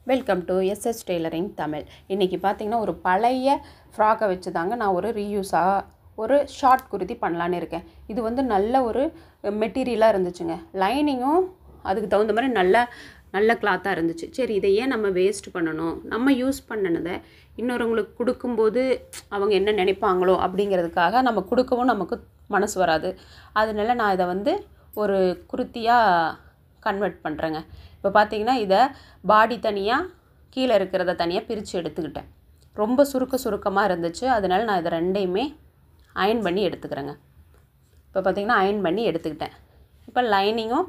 Welcome to SS tailoring Tamil. இன்றைக்கி பார்த்திங்கன்னா ஒரு பழைய ஃப்ராக்கை வச்சு தாங்க நான் ஒரு ரீயூஸாக ஒரு ஷார்ட் குர்த்தி பண்ணலான்னு இருக்கேன். இது வந்து நல்ல ஒரு மெட்டீரியலாக இருந்துச்சுங்க. லைனிங்கும் அதுக்கு தகுந்த மாதிரி நல்ல கிளாத்தாக இருந்துச்சு. சரி, இதை ஏன் நம்ம வேஸ்ட் பண்ணணும், நம்ம யூஸ் பண்ணினதை இன்னொருவங்களுக்கு கொடுக்கும்போது அவங்க என்ன நினைப்பாங்களோ அப்படிங்கிறதுக்காக நம்ம கொடுக்கவும் நமக்கு மனசு வராது. அதனால நான் இதை வந்து ஒரு குர்த்தியாக கன்வெர்ட் பண்ணுறேங்க. இப்போ பார்த்தீங்கன்னா இதை பாடி தனியாக கீழே இருக்கிறத தனியாக பிரித்து எடுத்துக்கிட்டேன். ரொம்ப சுருக்கமாக இருந்துச்சு. அதனால் நான் இதை ரெண்டையுமே அயன் பண்ணி எடுத்துக்கிறேங்க. இப்போ பார்த்திங்கன்னா அயன் பண்ணி எடுத்துக்கிட்டேன். இப்போ லைனிங்கும்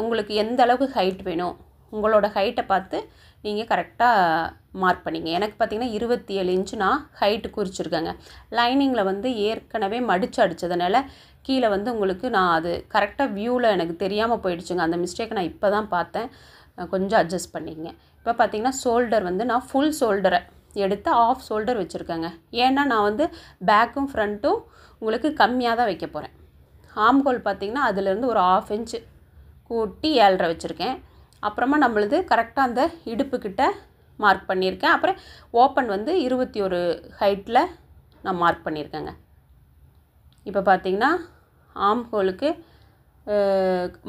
உங்களுக்கு எந்த அளவுக்கு ஹைட் வேணும் உங்களோட ஹைட்டை பார்த்து நீங்கள் கரெக்டாக மார்க் பண்ணிங்க. எனக்கு பார்த்திங்கன்னா 27 இன்ச்சு நான் ஹைட்டு குறிச்சிருக்கேங்க. லைனிங்கில் வந்து ஏற்கனவே மடித்து அடித்ததுனால கீழே வந்து உங்களுக்கு நான் அது கரெக்டாக வியூவில் எனக்கு தெரியாமல் போயிடுச்சுங்க. அந்த மிஸ்டேக்கை நான் இப்போ தான் பார்த்தேன். கொஞ்சம் அட்ஜஸ்ட் பண்ணிக்கங்க. இப்போ பார்த்திங்கன்னா ஷோல்டர் வந்து நான் ஃபுல் ஷோல்டரை எடுத்து ஆஃப் ஷோல்டர் வச்சுருக்கேங்க. ஏன்னா நான் வந்து பேக்கும் ஃப்ரண்ட்டும் உங்களுக்கு கம்மியாக தான் வைக்க போகிறேன். ஆம்ஹோல் பார்த்திங்கன்னா அதுலேருந்து ஒரு 1/2 இன்ச்சு கூட்டி 7.5 வச்சுருக்கேன். அப்புறமா நம்மளது கரெக்டாக அந்த இடுப்புக்கிட்ட மார்க் பண்ணியிருக்கேன். அப்புறம் ஓப்பன் வந்து 21 ஹைட்டில் நான் மார்க் பண்ணியிருக்கேங்க. இப்போ பார்த்திங்கன்னா ஆம்ஹோலுக்கு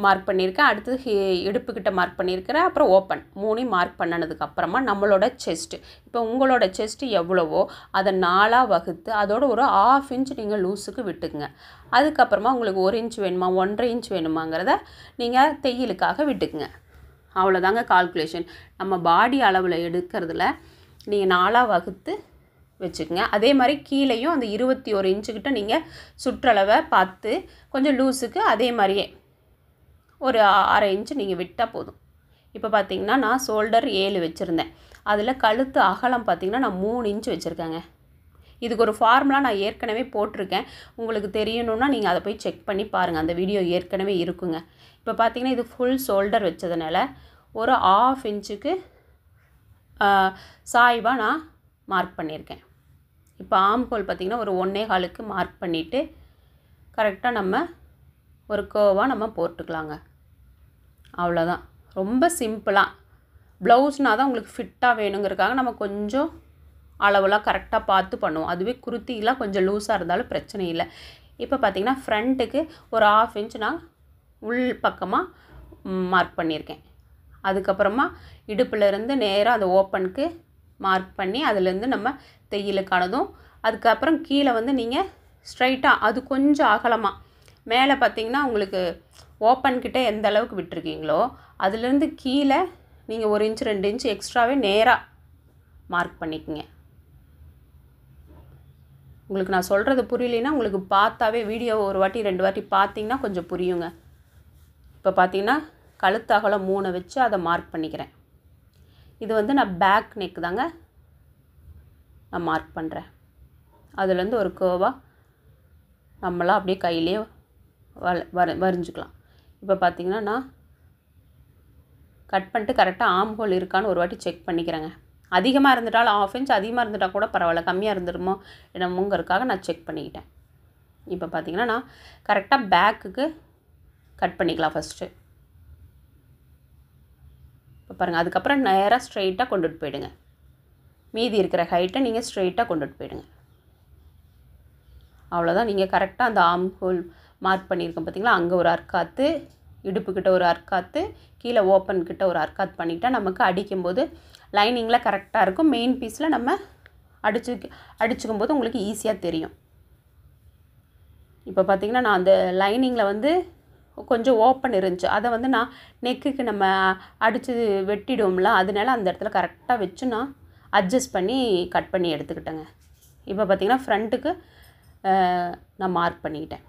மார்க் பண்ணியிருக்கேன். அடுத்தது இடுப்புக்கிட்ட மார்க் பண்ணியிருக்கிறேன். அப்புறம் ஓப்பன் 3 மார்க் பண்ணினதுக்கப்புறமா நம்மளோட செஸ்ட்டு, இப்போ உங்களோட செஸ்ட்டு எவ்வளவோ அதை 4ஆக வகுத்து அதோட ஒரு 1/2 இன்ச் நீங்கள் லூஸுக்கு விட்டுக்குங்க. அதுக்கப்புறமா உங்களுக்கு 1 இன்ச் வேணுமா 1.5 இன்ச் வேணுமாங்கிறத நீங்கள் தையலுக்காக விட்டுக்குங்க. அவ்வளோதாங்க கால்குலேஷன். நம்ம பாடி அளவில் எடுக்கிறதுல நீங்கள் 4ஆக வகுத்து வச்சுக்கோங்க. அதே மாதிரி கீழேயும் அந்த 21 இன்ச்சுக்கிட்ட நீங்கள் சுற்றளவை பார்த்து கொஞ்சம் லூஸுக்கு அதே மாதிரியே ஒரு 1/2 இன்ச்சு நீங்கள் விட்டால் போதும். இப்போ பார்த்திங்கன்னா நான் ஷோல்டர் 7 வச்சுருந்தேன். அதில் கழுத்து அகலம் பார்த்திங்கன்னா நான் 3 இன்ச்சு வச்சுருக்கேங்க. இதுக்கு ஒரு ஃபார்முலா நான் ஏற்கனவே போட்டிருக்கேன். உங்களுக்கு தெரியணுன்னா நீங்கள் அதை போய் செக் பண்ணி பாருங்கள். அந்த வீடியோ ஏற்கனவே இருக்குங்க. இப்போ பார்த்திங்கன்னா இது ஃபுல் ஷோல்டர் வச்சதுனால ஒரு 1/2 இன்ச்சுக்கு சாய்வாக நான் மார்க் பண்ணியிருக்கேன். இப்போ ஆம்ஹோல் பார்த்திங்கன்னா ஒரு 1.25க்கு மார்க் பண்ணிவிட்டு கரெக்டாக நம்ம ஒரு கர்வாக நம்ம போட்டுக்கலாங்க. அவ்வளோதான். ரொம்ப சிம்பிளாக. ப்ளவுஸ்னால் தான் உங்களுக்கு ஃபிட்டாக வேணுங்கிறதுக்காக நம்ம கொஞ்சம் அளவுலாம் கரெக்டாக பார்த்து பண்ணுவோம். அதுவே குர்த்திலாம் கொஞ்சம் லூஸாக இருந்தாலும் பிரச்சனை இல்லை. இப்போ பார்த்திங்கன்னா ஃப்ரண்ட்டுக்கு ஒரு 1/2 இன்ச் நான் உள் பக்கமாக மார்க் பண்ணியிருக்கேன். அதுக்கப்புறமா இடுப்புலேருந்து நேராக அந்த ஓப்பனுக்கு மார்க் பண்ணி அதுலேருந்து நம்ம தையலுக்கானதும் அதுக்கப்புறம் கீழே வந்து நீங்கள் ஸ்ட்ரைட்டாக அது கொஞ்சம் அகலமாக மேலே பார்த்திங்கன்னா உங்களுக்கு ஓப்பன்கிட்ட எந்த அளவுக்கு விட்டுருக்கீங்களோ அதுலேருந்து கீழே நீங்கள் 1 இன்ச் 2 இன்ச் எக்ஸ்ட்ராவே நேராக மார்க் பண்ணிக்கோங்க. உங்களுக்கு நான் சொல்கிறது புரியலைன்னா உங்களுக்கு பார்த்தாவே வீடியோ ஒரு வாட்டி 2 வாட்டி பார்த்திங்கன்னா கொஞ்சம் புரியுங்க. இப்போ பார்த்திங்கன்னா கழுத்து அகலம் 3 வச்சு அதை மார்க் பண்ணிக்கிறேன். இது வந்து நான் பேக் நெக் தாங்க நான் மார்க் பண்ணுறேன். அதுலேருந்து ஒரு கர்வாக நம்மளாம் அப்படியே கையிலே வரைஞ்சிக்கலாம். இப்போ பார்த்திங்கன்னா நான் கட் பண்ணிட்டு கரெக்டாக ஆம்ஹோல் இருக்கான்னு ஒரு வாட்டி செக் பண்ணிக்கிறேங்க. அதிகமாக இருந்துட்டாலும் 1/2 இன்ச், அதிகமாக இருந்துட்டால் கூட பரவாயில்ல, கம்மியாக இருந்துருமோ என்னமோங்கிறதுக்காக நான் செக் பண்ணிக்கிட்டேன். இப்போ பார்த்திங்கன்னா நான் கரெக்டாக பேக்குக்கு கட் பண்ணிக்கலாம் ஃபஸ்ட்டு. இப்போ பாருங்கள். அதுக்கப்புறம் நேராக ஸ்ட்ரெயிட்டாக கொண்டுட்டு போயிடுங்க. மீதி இருக்கிற ஹைட்டை நீங்கள் ஸ்ட்ரெயிட்டாக கொண்டுட்டு போயிடுங்க. அவ்வளோதான். நீங்கள் கரெக்டாக அந்த ஆம்ஹோல் மார்க் பண்ணியிருக்கோம் பார்த்திங்களா, அங்கே ஒரு அர்க்காத்து, இடுப்புக்கிட்ட ஒரு அர்க்காத்து, கீழே ஓப்பன்கிட்ட ஒரு அர்க்காத் பண்ணிக்கிட்டால் நமக்கு அடிக்கும்போது லைனிங்கில் கரெக்டாக இருக்கும். மெயின் பீஸில் நம்ம அடிச்சுக்கும் போது உங்களுக்கு ஈஸியாக தெரியும். இப்போ பார்த்திங்கன்னா நான் அந்த லைனிங்கில் வந்து கொஞ்சம் ஓப்பன் இருந்துச்சு. அதை வந்து நான் நெக்குக்கு நம்ம அடித்து வெட்டிடுவோம்ல, அதனால அந்த இடத்துல கரெக்டாக வச்சு நான் அட்ஜஸ்ட் பண்ணி கட் பண்ணி எடுத்துக்கிட்டேங்க. இப்போ பார்த்திங்கன்னா ஃப்ரண்ட்டுக்கு நான் மார்க் பண்ணிக்கிட்டேன்.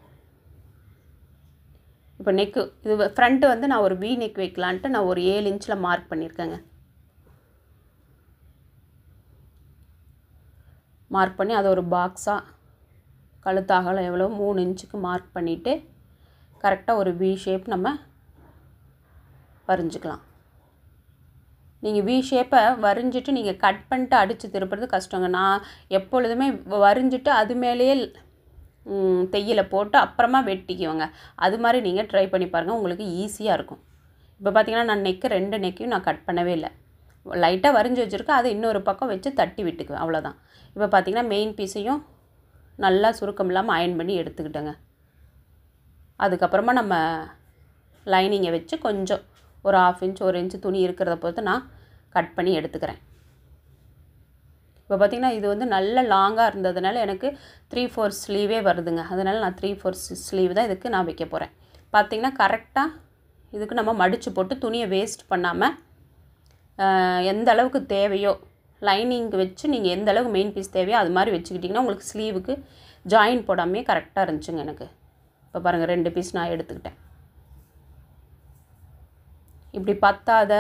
இப்போ நெக்கு இது ஃப்ரண்ட்டு வந்து நான் ஒரு வி நெக் வைக்கலான்ட்டு நான் ஒரு 7 இன்ச்சில் மார்க் பண்ணியிருக்கேங்க. மார்க் பண்ணி அதை ஒரு பாக்ஸாக கழுத்து அகலம் எவ்வளோ 3 இன்ச்சுக்கு மார்க் பண்ணிவிட்டு கரெக்டாக ஒரு வி ஷேப் நம்ம வரைஞ்சிக்கலாம். நீங்கள் வி ஷேப்பை வரைஞ்சிட்டு நீங்கள் கட் பண்ணிட்டு அடித்து திருப்புறது கஷ்டங்க. நான் எப்பொழுதுமே வரைஞ்சிட்டு அது மேலேயே தையலை போட்டு அப்புறமா வெட்டிக்குவோங்க. அது மாதிரி நீங்கள் ட்ரை பண்ணி பாருங்கள், உங்களுக்கு ஈஸியாக இருக்கும். இப்போ பார்த்திங்கன்னா நான் 2 நெக்கையும் நான் கட் பண்ணவே இல்லை. லைட்டாக வரைஞ்சி வச்சுருக்கேன், அதை இன்னொரு பக்கம் வச்சு தட்டி விட்டுக்குவேன், அவ்வளோதான். இப்போ பார்த்திங்கன்னா மெயின் பீஸையும் நல்லா சுருக்கம் இல்லாமல் அயன் பண்ணி எடுத்துக்கிட்டேங்க. அதுக்கப்புறமா நம்ம லைனிங்கை வச்சு கொஞ்சம் ஒரு 1/2 இன்ச் 1 இன்ச்சு துணி இருக்கிறத பொறுத்து நான் கட் பண்ணி எடுத்துக்கிறேன். இப்போ பார்த்திங்கன்னா இது வந்து நல்ல லாங்காக இருந்ததுனால எனக்கு 3/4 ஸ்லீவே வருதுங்க. அதனால் நான் 3/4 ஸ்லீவ் தான் இதுக்கு நான் வைக்க போகிறேன். பார்த்திங்கன்னா கரெக்டாக இதுக்கு நம்ம மடித்து போட்டு துணியை வேஸ்ட் பண்ணாமல் எந்த அளவுக்கு தேவையோ லைனிங்க்கு வச்சு நீங்கள் எந்த அளவுக்கு மெயின் பீஸ் தேவையோ அது மாதிரி வச்சுக்கிட்டிங்கன்னா உங்களுக்கு ஸ்லீவுக்கு ஜாயின் போடாமே கரெக்டாக இருந்துச்சுங்க எனக்கு. இப்போ பாருங்கள் 2 பீஸ் நான் எடுத்துக்கிட்டேன். இப்படி பத்தாத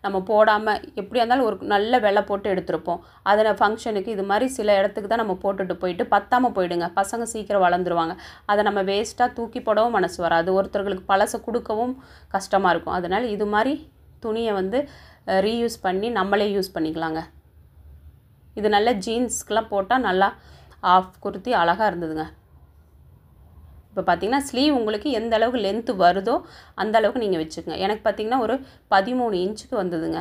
நம்ம போடாமல் எப்படியா இருந்தாலும் ஒரு நல்ல வெலை போட்டு எடுத்துருப்போம். அதில் ஃபங்க்ஷனுக்கு இது மாதிரி சில இடத்துக்கு தான் நம்ம போட்டுட்டு போயிட்டு பத்தாமல் போயிடுங்க. பசங்க சீக்கிரம் வளர்ந்துருவாங்க. அதை நம்ம வேஸ்ட்டாக தூக்கி போடவும் மனசு வராது, ஒருத்தர்களுக்கு பழசை கொடுக்கவும் கஷ்டமாக இருக்கும். அதனால் இது மாதிரி துணியை வந்து ரீயூஸ் பண்ணி நம்மளே யூஸ் பண்ணிக்கலாங்க. இது நல்ல ஜீன்ஸ்க்கெலாம் போட்டால் நல்லா ஆஃப் குர்த்தி அழகாக இருந்ததுங்க. இப்போ பார்த்திங்கன்னா ஸ்லீவ் உங்களுக்கு எந்த அளவுக்கு லென்த்து வருதோ அந்த அளவுக்கு நீங்கள் வச்சுக்கோங்க. எனக்கு பார்த்திங்கன்னா ஒரு 13 இன்ச்சுக்கு வந்ததுங்க.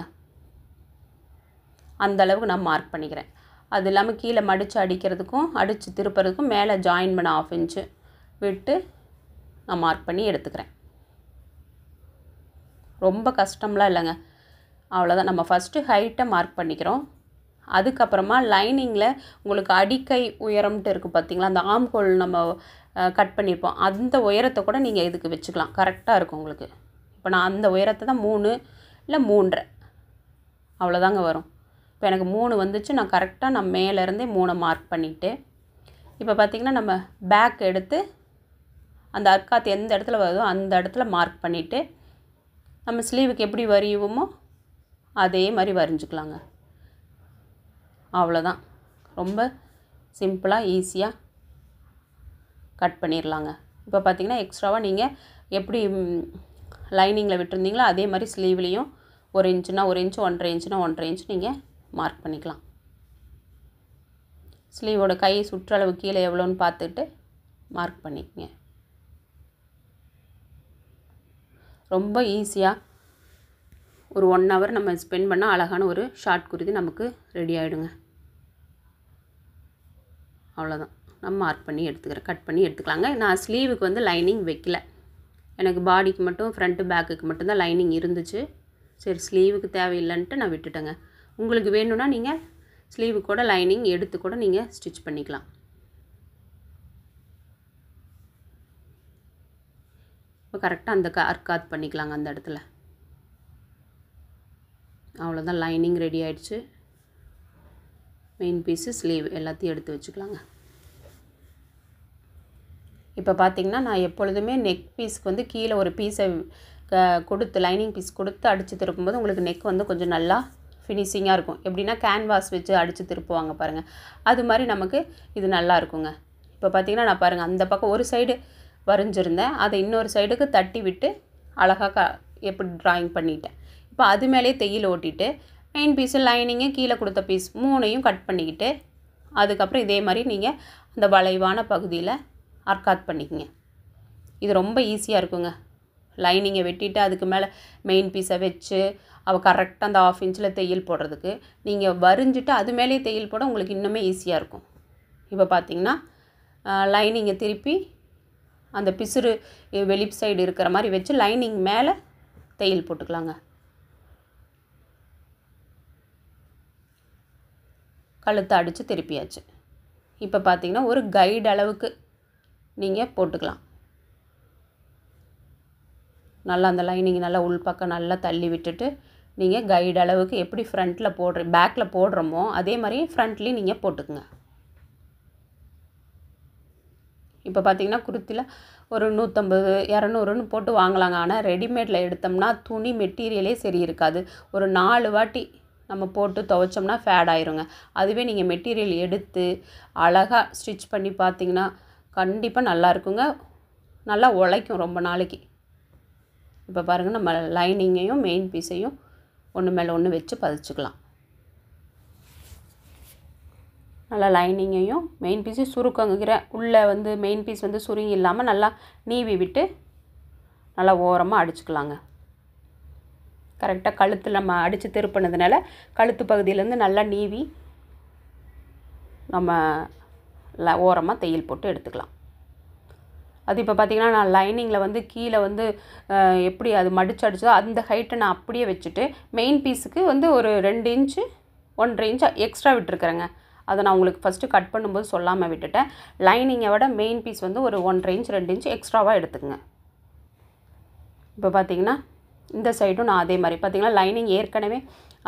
அந்த அளவுக்கு நான் மார்க் பண்ணிக்கிறேன். அது இல்லாமல் கீழே மடித்து அடிக்கிறதுக்கும் அடித்து திருப்புறதுக்கும் மேலே ஜாயின் பண்ண 1/2 இன்ச்சு விட்டு நான் மார்க் பண்ணி எடுத்துக்கிறேன். ரொம்ப கஷ்டம்லாம் இல்லைங்க, அவ்வளோதான். நம்ம ஃபஸ்ட்டு ஹைட்டை மார்க் பண்ணிக்கிறோம். அதுக்கப்புறமா லைனிங்கில் உங்களுக்கு அடிக்கை உயரம்ட்டு இருக்குது பார்த்திங்களா, அந்த ஆம்ஹோல் நம்ம கட் பண்ணியிருப்போம், அந்த உயரத்தை கூட நீங்கள் இதுக்கு வச்சுக்கலாம், கரெக்டாக இருக்கும் உங்களுக்கு. இப்போ நான் அந்த உயரத்தை தான் 3 இல்லை 3.5 அவ்வளோதாங்க வரும். இப்போ எனக்கு 3 வந்துச்சு. நான் கரெக்டாக நான் மேலேருந்தே 3 மார்க் பண்ணிவிட்டு இப்போ பார்த்திங்கன்னா நம்ம பேக் எடுத்து அந்த அர்க்காத் எந்த இடத்துல வருதோ அந்த இடத்துல மார்க் பண்ணிவிட்டு நம்ம ஸ்லீவுக்கு எப்படி வரையுவோமோ அதே மாதிரி வரைஞ்சிக்கலாங்க. அவ்வளோதான். ரொம்ப சிம்பிளாக ஈஸியாக கட் பண்ணிடலாங்க. இப்போ பார்த்திங்கன்னா எக்ஸ்ட்ராவாக நீங்கள் எப்படி லைனிங்கில் விட்டுருந்தீங்களோ அதே மாதிரி ஸ்லீவ்லேயும் 1 இன்ச்சுனா 1 இன்ச்சு, 1.5 இன்ச்சுனா 1.5 இன்ச்சு நீங்கள் மார்க் பண்ணிக்கலாம். ஸ்லீவோட கை சுற்றளவு கீழே எவ்வளோன்னு பார்த்துட்டு மார்க் பண்ணிக்கங்க. ரொம்ப ஈஸியாக ஒரு 1 ஹவர் நம்ம ஸ்பெண்ட் பண்ணால் அழகான ஒரு ஷார்ட் குர்த்தி நமக்கு ரெடி ஆகிடுங்க. அவ்வளோதான். நம்ம மார்க் பண்ணி எடுத்துக்கிறேன், கட் பண்ணி எடுத்துக்கலாங்க. நான் ஸ்லீவுக்கு வந்து லைனிங் வைக்கல, எனக்கு பாடிக்கு மட்டும் ஃப்ரண்ட்டு பேக்குக்கு மட்டும்தான் லைனிங் இருந்துச்சு. சரி ஸ்லீவுக்கு தேவையில்லைன்ட்டு நான் விட்டுட்டேங்க. உங்களுக்கு வேணும்னா நீங்கள் ஸ்லீவு கூட லைனிங் எடுத்து கூட நீங்கள் ஸ்டிச் பண்ணிக்கலாம். இப்போ கரெக்டாக அந்த அர்க்காத் பண்ணிக்கலாங்க அந்த இடத்துல. அவ்வளோதான், லைனிங் ரெடி ஆகிடுச்சு. மெயின் பீஸு ஸ்லீவ் எல்லாத்தையும் எடுத்து வச்சுக்கலாங்க. இப்போ பார்த்திங்கன்னா நான் எப்பொழுதுமே நெக் பீஸ்க்கு வந்து கீழே ஒரு பீஸை கொடுத்து லைனிங் பீஸ் கொடுத்து அடித்து திருப்பும்போது உங்களுக்கு நெக் வந்து கொஞ்சம் நல்லா ஃபினிஷிங்காக இருக்கும். எப்படின்னா கேன்வாஸ் வச்சு அடித்து திருப்புவாங்க பாருங்கள், அது மாதிரி நமக்கு இது நல்லா இருக்குங்க. இப்போ பார்த்திங்கன்னா நான் பாருங்கள் அந்த பக்கம் ஒரு சைடு வரைஞ்சிருந்தேன், அதை இன்னொரு சைடுக்கு தட்டி விட்டு அழகாக எப்படி ட்ராயிங் பண்ணிட்டேன். இப்போ அது மேலே தையல் ஓட்டிட்டு மெயின் பீஸு லைனிங்கு கீழே கொடுத்த பீஸ் 3ஐயும் கட் பண்ணிக்கிட்டு அதுக்கப்புறம் இதே மாதிரி நீங்கள் அந்த வளைவான பகுதியில் அர்க்காத் பண்ணிக்கங்க. இது ரொம்ப ஈஸியாக இருக்குங்க. லைனிங்கை வெட்டிட்டு அதுக்கு மேலே மெயின் பீஸை வச்சு அவள் கரெக்டாக அந்த 1/2 இன்ச்சில் தையல் போடுறதுக்கு நீங்கள் வரைஞ்சிட்டு அது மேலேயே தையல் போட உங்களுக்கு இன்னுமே ஈஸியாக இருக்கும். இப்போ பார்த்திங்கன்னா லைனிங்கை திருப்பி அந்த பிசுறு வெளி சைடு இருக்கிற மாதிரி வச்சு லைனிங் மேலே தையல் போட்டுக்கலாங்க. கழுத்தை அடித்து திருப்பியாச்சு. இப்போ பார்த்திங்கன்னா ஒரு கைடு அளவுக்கு நீங்கள் போட்டுக்கலாம். நல்லா அந்த லைனிங் நல்லா உள் பக்கம் நல்லா தள்ளி விட்டுட்டு நீங்கள் கைடு அளவுக்கு எப்படி ஃப்ரண்ட்டில் பேக்கில் போடுறோமோ அதே மாதிரி ஃப்ரண்ட்லேயும் நீங்கள் போட்டுக்குங்க. இப்போ பார்த்திங்கன்னா குர்த்தியில் ஒரு 150 200ன்னு போட்டு வாங்கலாங்க. ஆனால் ரெடிமேடில் எடுத்தோம்னா துணி மெட்டீரியலே சரி இருக்காது. ஒரு 4 வாட்டி நம்ம போட்டு துவைச்சோம்னா ஃபேட் ஆயிருங்க. அதுவே நீங்கள் மெட்டீரியல் எடுத்து அழகாக ஸ்டிச் பண்ணி பார்த்திங்கன்னா கண்டிப்பாக நல்லா இருக்குங்க, நல்லா உழைக்கும் ரொம்ப நாளைக்கு. இப்போ பாருங்கள் நம்ம லைனிங்கையும் மெயின் பீஸையும் ஒன்று மேலே ஒன்று வச்சு பதிச்சுக்கலாம். நல்லா லைனிங்கையும் மெயின் பீஸையும் சுருக்கங்கிற உள்ளே வந்து மெயின் பீஸ் வந்து சுருங்கி இல்லாமல் நல்லா நீவி விட்டு நல்லா ஓரமாக அடிச்சுக்கலாங்க. கரெக்டாக கழுத்தில் நம்ம அடித்து திருப்பினதுனால கழுத்து பகுதியிலேருந்து நல்லா நீவி நம்ம ஓரமாக தையல் போட்டு எடுத்துக்கலாம். அது இப்போ பார்த்திங்கன்னா நான் லைனிங்கில் வந்து கீழே வந்து எப்படி அது மடித்து அடிச்சதோ அந்த ஹைட்டை நான் அப்படியே வச்சுட்டு மெயின் பீஸுக்கு வந்து ஒரு 2 இன்ச்சு 1.5 இன்ச்சு எக்ஸ்ட்ரா விட்டுருக்குறேங்க. அதை நான் உங்களுக்கு ஃபஸ்ட்டு கட் பண்ணும்போது சொல்லாமல் விட்டுட்டேன். லைனிங்கை விட மெயின் பீஸ் வந்து ஒரு 1.5 இன்ச் 2 இன்ச் எக்ஸ்ட்ராவாக எடுத்துக்கங்க. இப்போ பார்த்திங்கன்னா இந்த சைடும் நான் அதே மாதிரி பார்த்திங்கன்னா லைனிங் ஏற்கனவே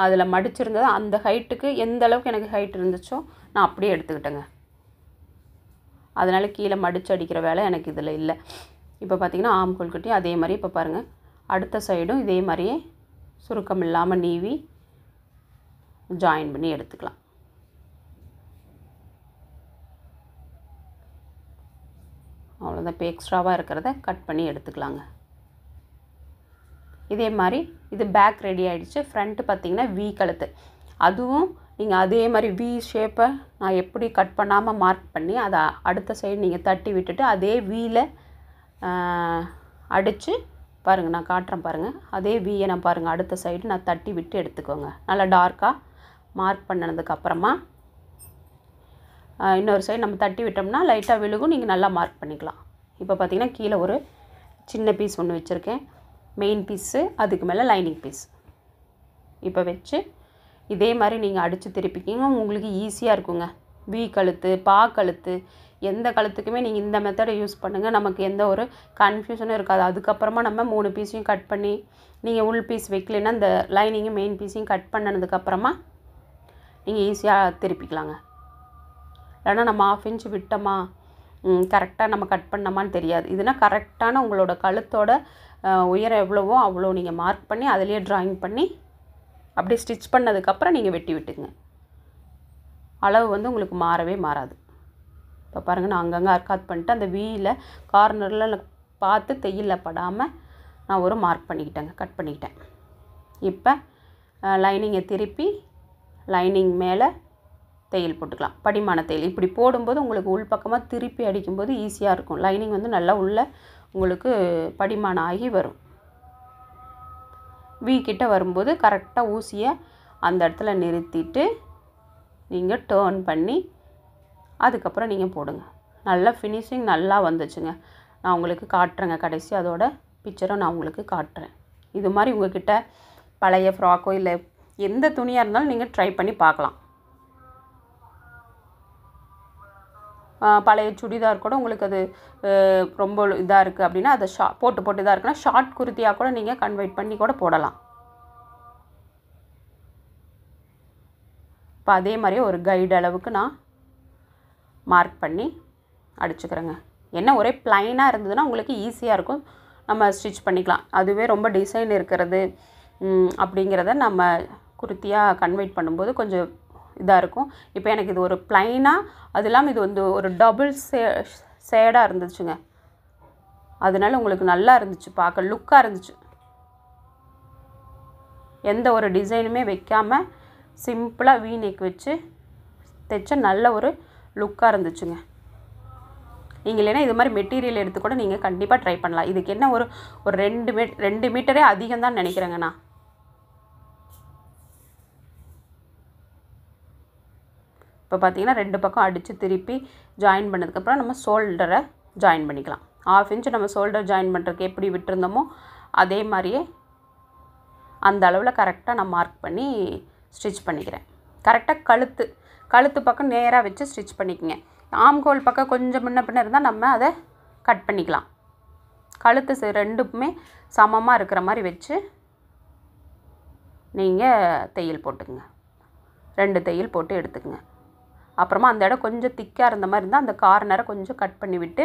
அதில் மடிச்சிருந்தது அந்த ஹைட்டுக்கு எந்த அளவுக்கு எனக்கு ஹைட் இருந்துச்சோ நான் அப்படியே எடுத்துக்கிட்டேங்க. அதனால் கீழே மடித்து அடிக்கிற வேலை எனக்கு இதில் இல்லை. இப்போ பார்த்திங்கன்னா ஆம்கோல் கிட்டே அதே மாதிரி இப்போ பாருங்கள் அடுத்த சைடும் இதே மாதிரியே சுருக்கம் இல்லாமல் நீவி ஜாயின் பண்ணி எடுத்துக்கலாம். அவ்வளோதான். இப்போ எக்ஸ்ட்ராவாக இருக்கிறத கட் பண்ணி எடுத்துக்கலாங்க. இதே மாதிரி இது பேக் ரெடி ஆகிடுச்சு. ஃப்ரண்ட்டு பார்த்திங்கன்னா வி கழுத்து. அதுவும் நீங்கள் அதே மாதிரி வி ஷேப்பை நான் எப்படி கட் பண்ணாமல் மார்க் பண்ணி அதை அடுத்த சைடு நீங்கள் தட்டி விட்டுட்டு அதே வியில் அடித்து பாருங்கள், நான் காட்டுறேன் பாருங்கள். அதே வியை நான் பாருங்கள் அடுத்த சைடு நான் தட்டி விட்டு எடுத்துக்கோங்க. நல்லா டார்க்காக மார்க் பண்ணதுக்கப்புறமா இன்னொரு சைடு நம்ம தட்டி விட்டோம்னா லைட்டாக விழுகும், நீங்கள் நல்லா மார்க் பண்ணிக்கலாம். இப்போ பார்த்திங்கன்னா கீழே ஒரு சின்ன பீஸ் ஒன்று வச்சுருக்கேன், மெயின் பீஸு, அதுக்கு மேலே லைனிங் பீஸ். இப்போ வச்சு இதே மாதிரி நீங்கள் அடித்து திருப்பிக்கிங்க, உங்களுக்கு ஈஸியாக இருக்குங்க. வி கழுத்து, பா கழுத்து, எந்த கழுத்துக்குமே நீங்கள் இந்த மெத்தடை யூஸ் பண்ணுங்கள். நமக்கு எந்த ஒரு கன்ஃபியூஷனும் இருக்காது. அதுக்கப்புறமா நம்ம 3 பீஸையும் கட் பண்ணி நீங்கள் உள் பீஸ் வைக்கலைன்னா இந்த லைனிங்கும் மெயின் பீஸையும் கட் பண்ணதுக்கப்புறமா நீங்கள் ஈஸியாக திருப்பிக்கலாங்க. இல்லைன்னா நம்ம 1/2 இன்ச் விட்டோமா கரெக்டாக நம்ம கட் பண்ணோமான்னு தெரியாது. இதுனா கரெக்டான உங்களோட கழுத்தோட உயரம் எவ்வளவோ அவ்வளோ நீங்கள் மார்க் பண்ணி அதிலேயே ட்ராயிங் பண்ணி அப்படியே ஸ்டிச் பண்ணதுக்கப்புறம் நீங்கள் வெட்டி விட்டுங்க. அளவு வந்து உங்களுக்கு மாறவே மாறாது. இப்போ பாருங்கள் நான் அங்கங்கே அர்க்காத் பண்ணிட்டு அந்த வீயில் கார்னரில் பார்த்து தையலில் படாமல் நான் ஒரு மார்க் பண்ணிக்கிட்டேங்க, கட் பண்ணிக்கிட்டேன். இப்போ லைனிங்கை திருப்பி லைனிங் மேலே தையல் போட்டுக்கலாம். படிமான தையல் இப்படி போடும்போது உங்களுக்கு உள் பக்கமாக திருப்பி அடிக்கும்போது ஈஸியாக இருக்கும். லைனிங் வந்து நல்லா உள்ளே உங்களுக்கு படிமானம் ஆகி வரும். வீ கிட்ட வரும்போது கரெக்டாக ஊசியை அந்த இடத்துல நிறுத்திட்டு நீங்கள் டேர்ன் பண்ணி அதுக்கப்புறம் நீங்கள் போடுங்க. நல்லா ஃபினிஷிங் நல்லா வந்துச்சுங்க. நான் உங்களுக்கு காட்டுறேங்க, கடைசி அதோட பிக்சரை நான் உங்களுக்கு காட்டுறேன். இது மாதிரி உங்கள்கிட்ட பழைய ஃப்ராக்கோ இல்லை எந்த துணியாக இருந்தாலும் நீங்கள் ட்ரை பண்ணி பார்க்கலாம். பழைய சுடிதார் கூட உங்களுக்கு அது ரொம்ப இதாக இருக்குது அப்படின்னா அதை போட்டு இதாக இருக்குன்னா ஷார்ட் குர்த்தியாக கூட நீங்கள் கன்வெர்ட் பண்ணி கூட போடலாம். இப்போ அதே மாதிரியே ஒரு கைடு அளவுக்கு நான் மார்க் பண்ணி அடிச்சுக்கிறேங்க. என்ன ஒரே ப்ளைனாக இருந்ததுன்னா உங்களுக்கு ஈஸியாக இருக்கும், நம்ம ஸ்டிச் பண்ணிக்கலாம். அதுவே ரொம்ப டிசைன் இருக்கிறது அப்படிங்கிறத நம்ம குர்த்தியாக கன்வெர்ட் பண்ணும்போது கொஞ்சம் இதாக இருக்கும். இப்போ எனக்கு இது ஒரு ப்ளைனாக, அது இல்லாமல் இது வந்து ஒரு டபுள் ஷேடாக இருந்துச்சுங்க. அதனால உங்களுக்கு நல்லா இருந்துச்சு, பார்க்க லுக்காக இருந்துச்சு. எந்த ஒரு டிசைனுமே வைக்காமல் சிம்பிளாக வீ நெக் வச்சு தைச்ச நல்ல ஒரு லுக்காக இருந்துச்சுங்க. நீங்கள் இல்லைன்னா இது மாதிரி மெட்டீரியல் எடுத்து கூட நீங்கள் கண்டிப்பாக ட்ரை பண்ணலாம். இதுக்கு என்ன ஒரு 2 மீட்டரே அதிகம் தான் நினைக்கிறேங்க நான். இப்போ பார்த்தீங்கன்னா 2 பக்கம் அடித்து திருப்பி ஜாயின் பண்ணதுக்கப்புறம் நம்ம ஷோல்டரை ஜாயின் பண்ணிக்கலாம். 1/2 இன்ச் நம்ம ஷோல்டர் ஜாயின் பண்ணுறதுக்கு எப்படி விட்டுருந்தோமோ அதே மாதிரியே அந்த அளவில் கரெக்டாக நான் மார்க் பண்ணி ஸ்டிச் பண்ணிக்கிறேன். கரெக்டாக கழுத்து பக்கம் நேராக வச்சு ஸ்டிச் பண்ணிக்கங்க. ஆம்கோல் பக்கம் கொஞ்சம் முன்ன பின்ன இருந்தால் நம்ம அதை கட் பண்ணிக்கலாம். கழுத்து ரெண்டுமே சமமாக இருக்கிற மாதிரி வச்சு நீங்கள் தையல் போட்டுக்குங்க. 2 தையல் போட்டு எடுத்துக்கங்க. அப்புறமா அந்த இடம் கொஞ்சம் திக்காக இருந்த மாதிரி இருந்தால் அந்த கார்னரை கொஞ்சம் கட் பண்ணி விட்டு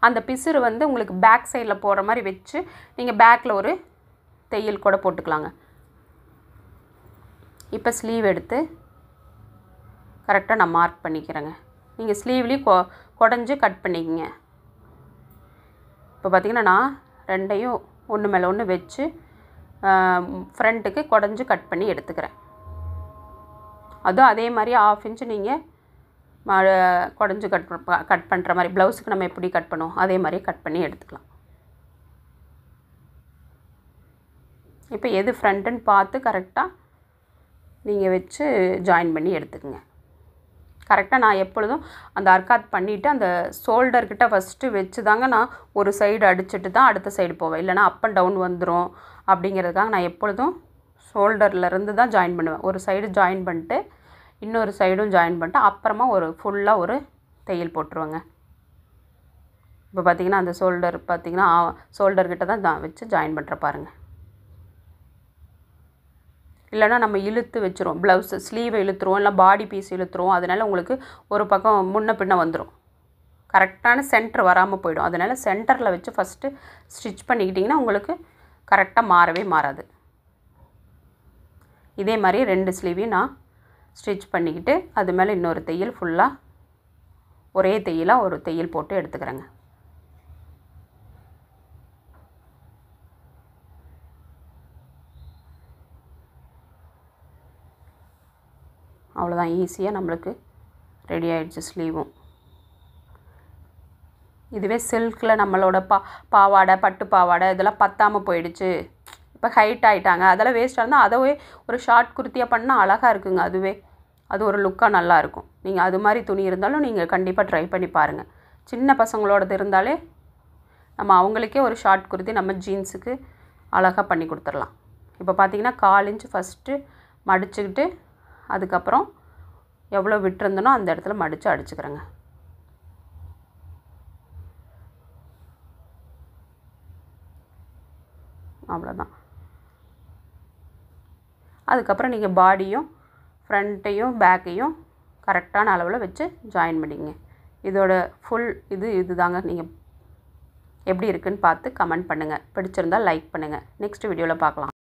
அந்த பிசுறு வந்து உங்களுக்கு பேக் சைடில் போடுற மாதிரி வச்சு நீங்கள் பேக்கில் ஒரு தையல் கூட போட்டுக்கலாங்க. இப்போ ஸ்லீவ் எடுத்து கரெக்டாக நான் மார்க் பண்ணிக்கிறேங்க. நீங்கள் ஸ்லீவ்லேயும் குடஞ்சி கட் பண்ணிக்கங்க. இப்போ பார்த்திங்கன்னா நான் 2ஐயும் ஒன்று மேலே ஒன்று வச்சு ஃப்ரண்ட்டுக்கு குடஞ்சி கட் பண்ணி எடுத்துக்கிறேன். அதுவும் அதே மாதிரி 1/2 இன்ச்சு நீங்கள் குடஞ்சி கட் பண்ணுற மாதிரி ப்ளவுஸுக்கு நம்ம எப்படி கட் பண்ணுவோம் அதே மாதிரி கட் பண்ணி எடுத்துக்கலாம். இப்போ எது ஃப்ரண்ட்டுன்னு பார்த்து கரெக்டாக நீங்கள் வச்சு ஜாயின் பண்ணி எடுத்துக்கோங்க. கரெக்டாக நான் எப்பொழுதும் அந்த அர்க்காத் பண்ணிவிட்டு அந்த ஷோல்டர்கிட்ட ஃபஸ்ட்டு வச்சு தாங்க நான் ஒரு சைடு அடிச்சுட்டு தான் அடுத்த சைடு போவேன். இல்லைனா அப் அண்ட் டவுன் வந்துடும் அப்படிங்கிறதுக்காக நான் எப்பொழுதும் ஷோல்டர்லேருந்து தான் ஜாயின் பண்ணுவேன். ஒரு சைடு ஜாயின் பண்ணிட்டு இன்னொரு சைடும் ஜாயின் பண்ணிட்டு அப்புறமா ஃபுல்லாக ஒரு தையல் போட்டுருவேங்க. இப்போ பார்த்திங்கன்னா அந்த ஷோல்டர்கிட்ட தான் வச்சு ஜாயின் பண்ணுற பாருங்கள். இல்லைனா நம்ம இழுத்து வச்சுருவோம், ப்ளவுஸு ஸ்லீவை இழுத்துருவோம், இல்லை பாடி பீஸ் இழுத்துருவோம். அதனால் உங்களுக்கு ஒரு பக்கம் முன்ன பின்ன வந்துடும், கரெக்டான சென்டர் வராமல் போயிடும். அதனால் சென்டரில் வச்சு ஃபஸ்ட்டு ஸ்டிச் பண்ணிக்கிட்டிங்கன்னா உங்களுக்கு கரெக்டாக மாறவே மாறாது. இதே மாதிரி 2 ஸ்லீவையும் நான் ஸ்டிச் பண்ணிக்கிட்டு அது மேலே இன்னொரு தையல் ஃபுல்லாக ஒரே தையலாக ஒரு தையல் போட்டு எடுத்துக்கிறேங்க. அவ்வளோதான், ஈஸியாக நம்மளுக்கு ரெடி ஆகிடுச்சு ஸ்லீவும். இதுவே சில்கில் நம்மளோட பாவாடை பட்டு பாவாடை இதெல்லாம் பத்தாமல் போயிடுச்சு, இப்போ ஹைட் ஆகிட்டாங்க, அதெல்லாம் வேஸ்ட்டாக இருந்தால் அதவே ஒரு ஷார்ட் குர்த்தியாக பண்ணால் அழகாக இருக்குங்க. அது ஒரு லுக்காக நல்லாயிருக்கும். நீங்கள் அது மாதிரி துணி இருந்தாலும் நீங்கள் கண்டிப்பாக ட்ரை பண்ணி பாருங்கள். சின்ன பசங்களோடது இருந்தாலே நம்ம அவங்களுக்கே ஒரு ஷார்ட் குர்த்தி நம்ம ஜீன்ஸுக்கு அழகாக பண்ணி கொடுத்துடலாம். இப்போ பார்த்திங்கன்னா 1/4 இன்ச் ஃபஸ்ட்டு மடிச்சுக்கிட்டு அதுக்கப்புறம் எவ்வளோ விட்டுருந்தனோ அந்த இடத்துல மடித்து அடிச்சுக்கிறேங்க. அவ்வளோதான். அதுக்கப்புறம் நீங்கள் பாடியும் ஃப்ரண்ட்டையும் பேக்கையும் கரெக்டான அளவில் வச்சு ஜாயின் பண்ணிங்க. இதோட ஃபுல் இதுதாங்க. நீங்கள் எப்படி இருக்குன்னு பார்த்து கமெண்ட் பண்ணுங்கள். பிடிச்சிருந்தால் லைக் பண்ணுங்கள். நெக்ஸ்ட் வீடியோவில் பார்க்கலாம்.